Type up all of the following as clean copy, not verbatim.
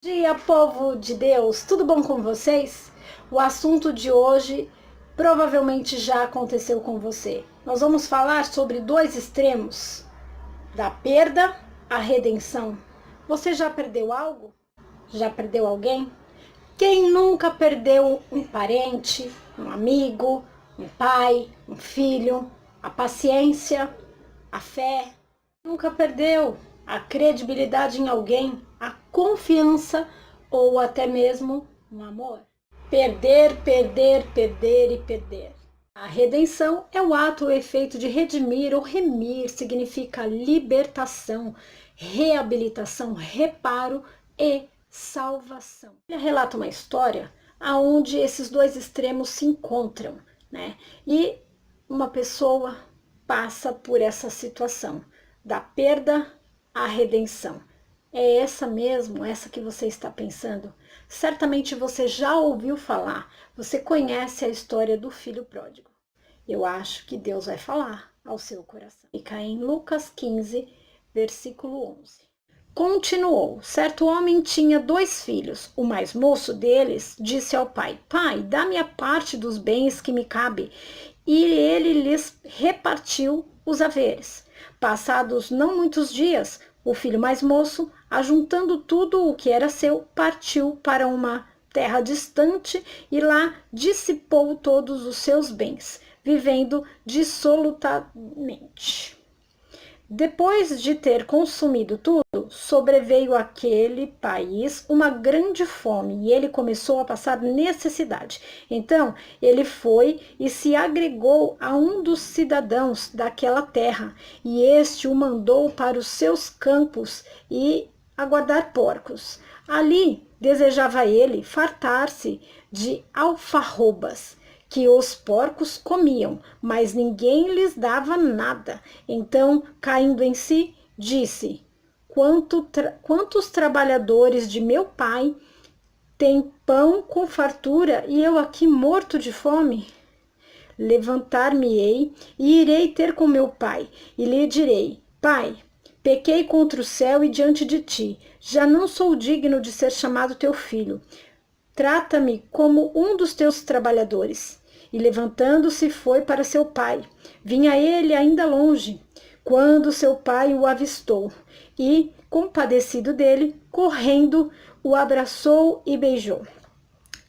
Bom dia, povo de Deus, tudo bom com vocês? O assunto de hoje provavelmente já aconteceu com você. Nós vamos falar sobre dois extremos, da perda à redenção. Você já perdeu algo? Já perdeu alguém? Quem nunca perdeu um parente, um amigo, um pai, um filho, a paciência, a fé? Nunca perdeu a credibilidade em alguém, a confiança ou até mesmo um amor? Perder, perder, perder e perder. A redenção é o ato ou efeito de redimir ou remir, significa libertação, reabilitação, reparo e salvação. Ele relata uma história onde esses dois extremos se encontram, né? E uma pessoa passa por essa situação da perda à redenção. É essa mesmo, essa que você está pensando? Certamente você já ouviu falar, você conhece a história do filho pródigo. Eu acho que Deus vai falar ao seu coração. Fica em Lucas 15, versículo 11. Continuou, certo homem tinha 2 filhos. O mais moço deles disse ao pai: Pai, dá-me a parte dos bens que me cabe. E ele lhes repartiu os haveres. Passados não muitos dias, o filho mais moço, ajuntando tudo o que era seu, partiu para uma terra distante e lá dissipou todos os seus bens, vivendo dissolutamente. Depois de ter consumido tudo, sobreveio àquele país uma grande fome e ele começou a passar necessidade. Então ele foi e se agregou a um dos cidadãos daquela terra, e este o mandou para os seus campos e aguardar porcos. Ali desejava ele fartar-se de alfarrobas que os porcos comiam, mas ninguém lhes dava nada. Então, caindo em si, disse: Quantos trabalhadores de meu pai têm pão com fartura e eu aqui morto de fome? Levantar-me-ei e irei ter com meu pai, e lhe direi: Pai, pequei contra o céu e diante de ti, já não sou digno de ser chamado teu filho. Trata-me como um dos teus trabalhadores. E levantando-se foi para seu pai. Vinha ele ainda longe, quando seu pai o avistou, e, compadecido dele, correndo, o abraçou e beijou.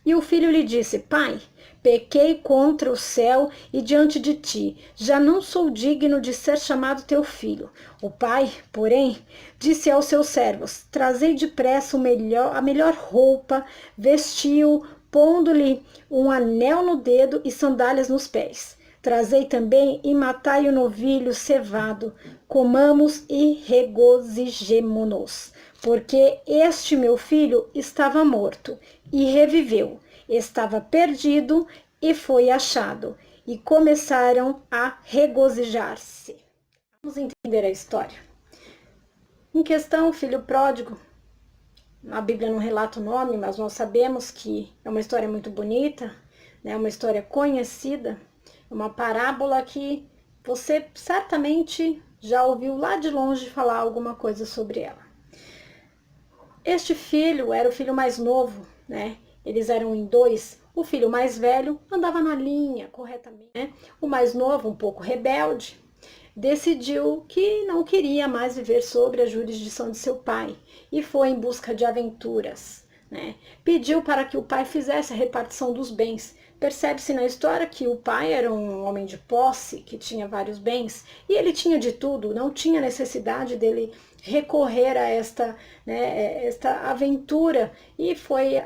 E o filho lhe disse: Pai, pequei contra o céu e diante de ti, já não sou digno de ser chamado teu filho. O pai, porém, disse aos seus servos: Trazei depressa a melhor roupa, vestiu, pondo-lhe um anel no dedo e sandálias nos pés. Trazei também e matai o novilho cevado, comamos e regozijemo-nos, porque este meu filho estava morto e reviveu, estava perdido e foi achado, e começaram a regozijar-se. Vamos entender a história. Em questão, o filho pródigo, a Bíblia não relata o nome, mas nós sabemos que é uma história muito bonita, né? Uma história conhecida, uma parábola que você certamente já ouviu lá de longe falar alguma coisa sobre ela. Este filho era o filho mais novo, né? Eles eram em dois. O filho mais velho andava na linha corretamente, né? O mais novo, um pouco rebelde, decidiu que não queria mais viver sob a jurisdição de seu pai e foi em busca de aventuras, né? Pediu para que o pai fizesse a repartição dos bens. Percebe-se na história que o pai era um homem de posse, que tinha vários bens, e ele tinha de tudo, não tinha necessidade dele recorrer a esta aventura, e foi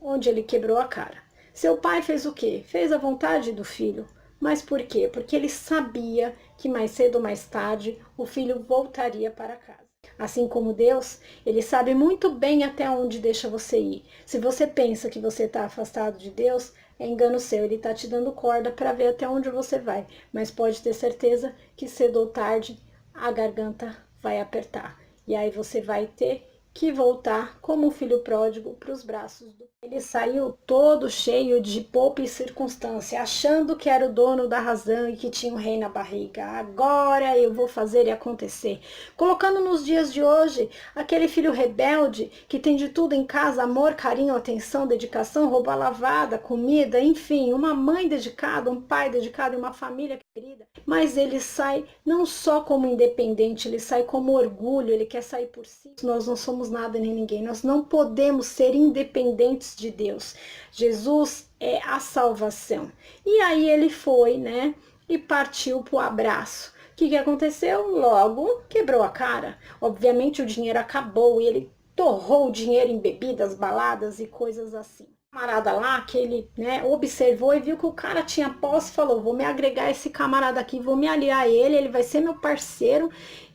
onde ele quebrou a cara. Seu pai fez o quê? Fez a vontade do filho. Mas por quê? Porque ele sabia que mais cedo ou mais tarde o filho voltaria para casa. Assim como Deus, ele sabe muito bem até onde deixa você ir. Se você pensa que você está afastado de Deus, é engano seu. Ele está te dando corda para ver até onde você vai. Mas pode ter certeza que cedo ou tarde a garganta vai apertar. E aí você vai ter que voltar como o filho pródigo para os braços do... Ele saiu todo cheio de pompa e circunstância, achando que era o dono da razão e que tinha um rei na barriga. Agora eu vou fazer e acontecer. Colocando nos dias de hoje, aquele filho rebelde que tem de tudo em casa, amor, carinho, atenção, dedicação, roupa lavada, comida, enfim, uma mãe dedicada, um pai dedicado e uma família querida. Mas ele sai não só como independente, ele sai como orgulho, ele quer sair por si. Nós não somos nada nem ninguém, nós não podemos ser independentes de Deus. Jesus é a salvação. E aí ele foi, né, e partiu para o abraço. O que aconteceu? Logo quebrou a cara. Obviamente o dinheiro acabou e ele torrou o dinheiro em bebidas, baladas e coisas assim. O camarada lá, que ele, né, observou e viu que o cara tinha posse, falou, vou me agregar a esse camarada aqui, vou me aliar a ele, ele vai ser meu parceiro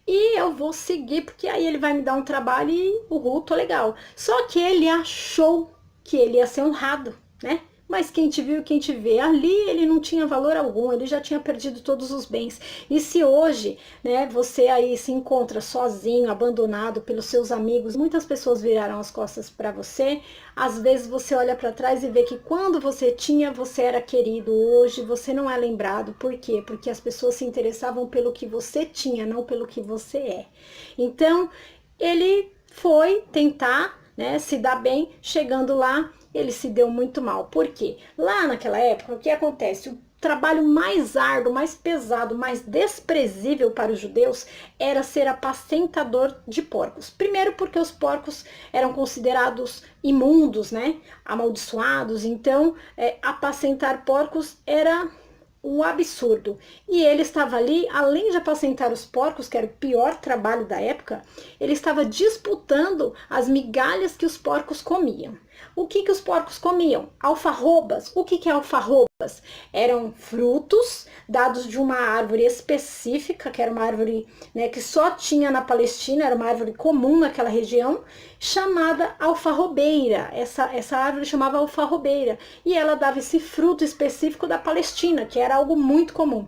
e eu vou seguir, porque aí ele vai me dar um trabalho e tô legal. Só que ele achou que ele ia ser honrado, né? Mas quem te viu, quem te vê, ali ele não tinha valor algum, ele já tinha perdido todos os bens. E se hoje, né, você aí se encontra sozinho, abandonado pelos seus amigos, muitas pessoas viraram as costas para você, às vezes você olha para trás e vê que quando você tinha, você era querido, hoje você não é lembrado. Por quê? Porque as pessoas se interessavam pelo que você tinha, não pelo que você é. Então, ele foi tentar, né, se dar bem, chegando lá, ele se deu muito mal. Por quê? Lá naquela época, o que acontece? O trabalho mais árduo, mais pesado, mais desprezível para os judeus era ser apacentador de porcos. Primeiro porque os porcos eram considerados imundos, né? Amaldiçoados. Então, apacentar porcos era um absurdo. E ele estava ali, além de apacentar os porcos, que era o pior trabalho da época, ele estava disputando as migalhas que os porcos comiam. O que os porcos comiam? Alfarrobas. O que é alfarrobas? Eram frutos dados de uma árvore específica, que era uma árvore, né, que só tinha na Palestina, era uma árvore comum naquela região, chamada alfarrobeira. Essa árvore chamava alfarrobeira. E ela dava esse fruto específico da Palestina, que era algo muito comum.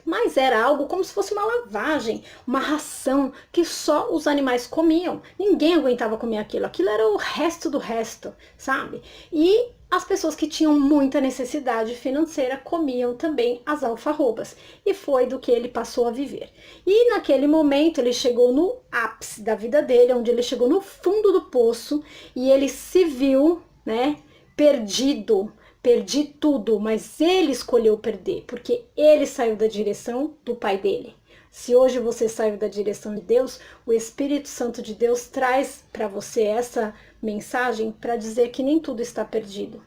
Mas era algo como se fosse uma lavagem, uma ração que só os animais comiam. Ninguém aguentava comer aquilo. Aquilo era o resto do resto, sabe? E as pessoas que tinham muita necessidade financeira comiam também as alfarrobas. E foi do que ele passou a viver. E naquele momento ele chegou no ápice da vida dele, onde ele chegou no fundo do poço e ele se viu, né, perdido. Perdi tudo, mas ele escolheu perder, porque ele saiu da direção do pai dele. Se hoje você saiu da direção de Deus, o Espírito Santo de Deus traz para você essa mensagem para dizer que nem tudo está perdido.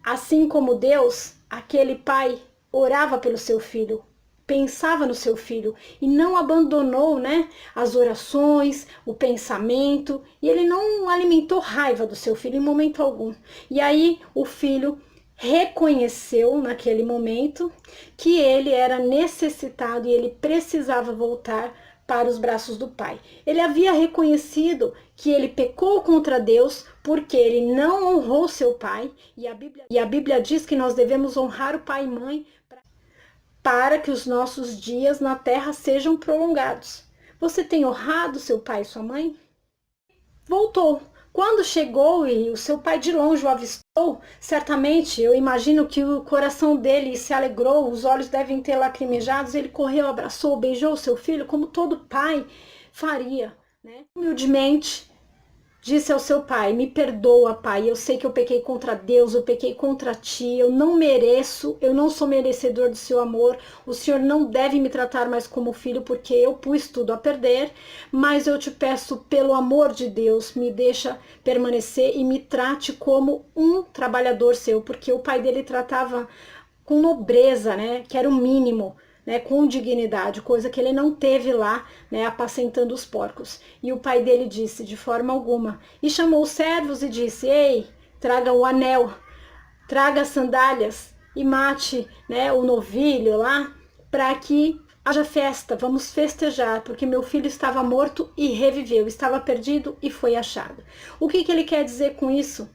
Assim como Deus, aquele pai orava pelo seu filho, pensava no seu filho e não abandonou, né, as orações, o pensamento, e ele não alimentou raiva do seu filho em momento algum. E aí o filho reconheceu naquele momento que ele era necessitado e ele precisava voltar para os braços do pai. Ele havia reconhecido que ele pecou contra Deus porque ele não honrou seu pai, e a Bíblia diz que nós devemos honrar o pai e mãe para que os nossos dias na terra sejam prolongados. Você tem honrado seu pai e sua mãe? Voltou. Quando chegou e o seu pai de longe o avistou, certamente eu imagino que o coração dele se alegrou, os olhos devem ter lacrimejados, ele correu, abraçou, beijou o seu filho, como todo pai faria, né? Humildemente disse ao seu pai, me perdoa, pai, eu sei que eu pequei contra Deus, eu pequei contra ti, eu não mereço, eu não sou merecedor do seu amor, o Senhor não deve me tratar mais como filho, porque eu pus tudo a perder, mas eu te peço, pelo amor de Deus, me deixa permanecer e me trate como um trabalhador seu, porque o pai dele tratava com nobreza, né, que era o mínimo, né, com dignidade, coisa que ele não teve lá, né, apacentando os porcos. E o pai dele disse, de forma alguma, e chamou os servos e disse, ei, traga o anel, traga as sandálias e mate, né, o novilho lá, para que haja festa, vamos festejar, porque meu filho estava morto e reviveu, estava perdido e foi achado. O que ele quer dizer com isso?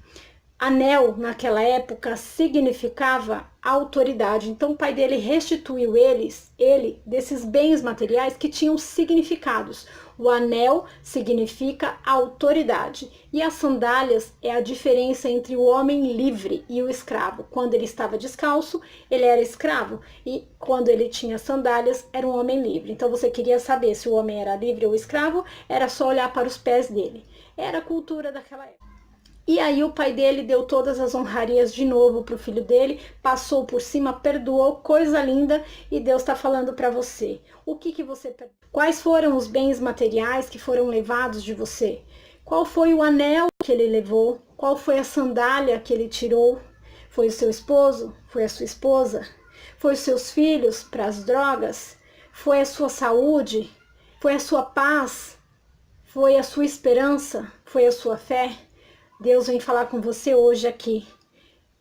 Anel, naquela época, significava autoridade. Então, o pai dele restituiu ele desses bens materiais que tinham significados. O anel significa autoridade e as sandálias é a diferença entre o homem livre e o escravo. Quando ele estava descalço, ele era escravo e quando ele tinha sandálias, era um homem livre. Então você queria saber se o homem era livre ou escravo, era só olhar para os pés dele. Era a cultura daquela época. E aí o pai dele deu todas as honrarias de novo para o filho dele, passou por cima, perdoou, coisa linda, e Deus está falando para você. O que você perdoou? Quais foram os bens materiais que foram levados de você? Qual foi o anel que ele levou? Qual foi a sandália que ele tirou? Foi o seu esposo? Foi a sua esposa? Foi os seus filhos para as drogas? Foi a sua saúde? Foi a sua paz? Foi a sua esperança? Foi a sua fé? Deus vem falar com você hoje aqui.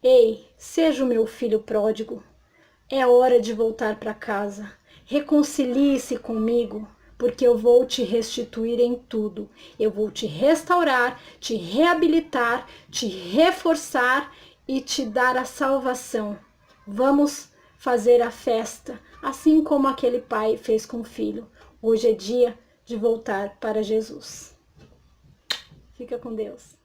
Ei, seja o meu filho pródigo. É hora de voltar para casa. Reconcilie-se comigo, porque eu vou te restituir em tudo. Eu vou te restaurar, te reabilitar, te reforçar e te dar a salvação. Vamos fazer a festa, assim como aquele pai fez com o filho. Hoje é dia de voltar para Jesus. Fica com Deus.